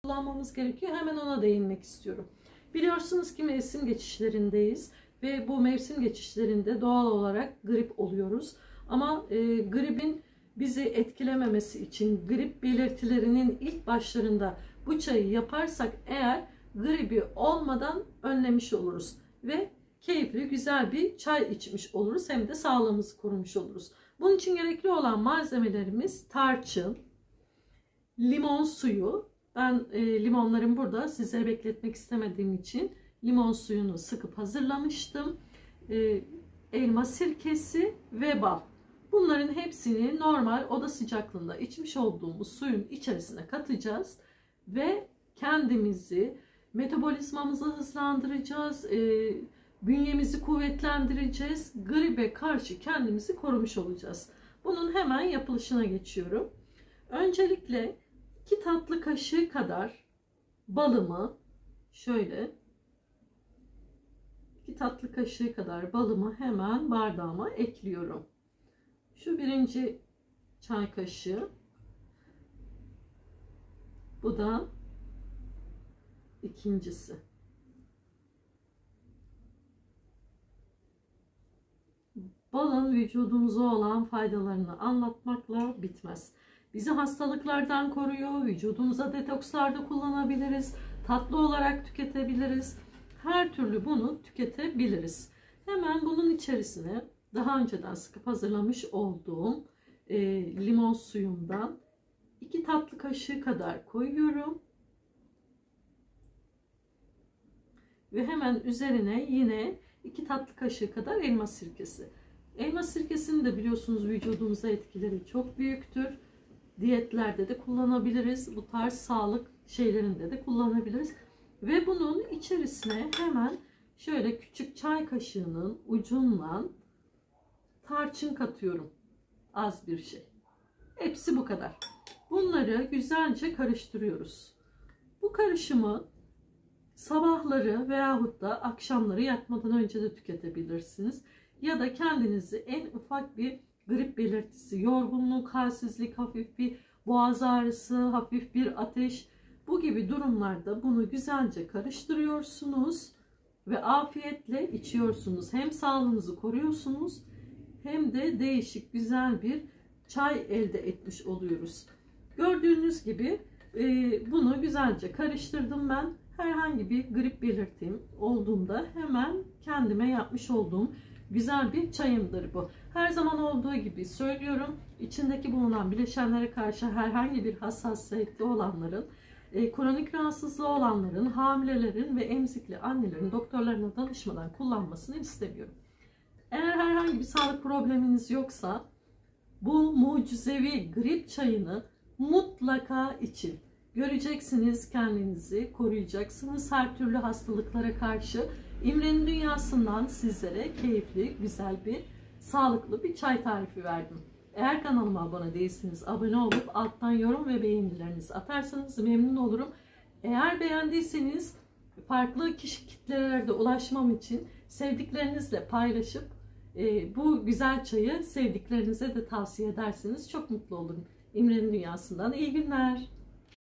kullanmamız gerekiyor. Hemen ona değinmek istiyorum. Biliyorsunuz ki mevsim geçişlerindeyiz ve bu mevsim geçişlerinde doğal olarak grip oluyoruz. Ama gripin bizi etkilememesi için grip belirtilerinin ilk başlarında bu çayı yaparsak eğer gribi olmadan önlemiş oluruz ve keyifli güzel bir çay içmiş oluruz, hem de sağlığımızı korumuş oluruz. Bunun için gerekli olan malzemelerimiz tarçın, limon suyu. Ben limonlarımı burada sizlere bekletmek istemediğim için limon suyunu sıkıp hazırlamıştım. Elma sirkesi ve bal. Bunların hepsini normal oda sıcaklığında içmiş olduğumuz suyun içerisine katacağız ve kendimizi, metabolizmamızı hızlandıracağız, bünyemizi kuvvetlendireceğiz, gribe karşı kendimizi korumuş olacağız. Bunun hemen yapılışına geçiyorum. Öncelikle 2 tatlı kaşığı kadar balımı şöyle 2 tatlı kaşığı kadar balımı hemen bardağıma ekliyorum. Şu birinci çay kaşığı, bu da ikincisi. Balın vücudumuza olan faydalarını anlatmakla bitmez. Bizi hastalıklardan koruyor, vücudumuza detokslarda kullanabiliriz, tatlı olarak tüketebiliriz. Her türlü bunu tüketebiliriz. Hemen bunun içerisine daha önceden sıkıp hazırlamış olduğum limon suyumdan 2 tatlı kaşığı kadar koyuyorum. Ve hemen üzerine yine 2 tatlı kaşığı kadar elma sirkesi. Elma sirkesinin de biliyorsunuz vücudumuza etkileri çok büyüktür. Diyetlerde de kullanabiliriz. Bu tarz sağlık şeylerinde de kullanabiliriz. Ve bunun içerisine hemen şöyle küçük çay kaşığının ucundan tarçın katıyorum. Az bir şey. Hepsi bu kadar. Bunları güzelce karıştırıyoruz. Bu karışımı sabahları veyahut da akşamları yatmadan önce de tüketebilirsiniz. Ya da kendinizi en ufak bir grip belirtisi, yorgunluk, halsizlik, hafif bir boğaz ağrısı, hafif bir ateş, bu gibi durumlarda bunu güzelce karıştırıyorsunuz ve afiyetle içiyorsunuz. Hem sağlığınızı koruyorsunuz hem de değişik güzel bir çay elde etmiş oluyoruz. Gördüğünüz gibi bunu güzelce karıştırdım ben. Herhangi bir grip belirtim olduğunda hemen kendime yapmış olduğum güzel bir çayımdır bu. Her zaman olduğu gibi söylüyorum. İçindeki bulunan bileşenlere karşı herhangi bir hassasiyeti olanların, kronik rahatsızlığı olanların, hamilelerin ve emzikli annelerin doktorlarına danışmadan kullanmasını istemiyorum. Eğer herhangi bir sağlık probleminiz yoksa bu mucizevi grip çayını mutlaka için. Göreceksiniz, kendinizi koruyacaksınız her türlü hastalıklara karşı. İmre'nin dünyasından sizlere keyifli, güzel bir, sağlıklı bir çay tarifi verdim. Eğer kanalıma abone değilseniz abone olup alttan yorum ve beğenilerinizi atarsanız memnun olurum. Eğer beğendiyseniz farklı kişi kitlelerde ulaşmam için sevdiklerinizle paylaşıp bu güzel çayı sevdiklerinize de tavsiye ederseniz çok mutlu olurum. İmre'nin dünyasından iyi günler.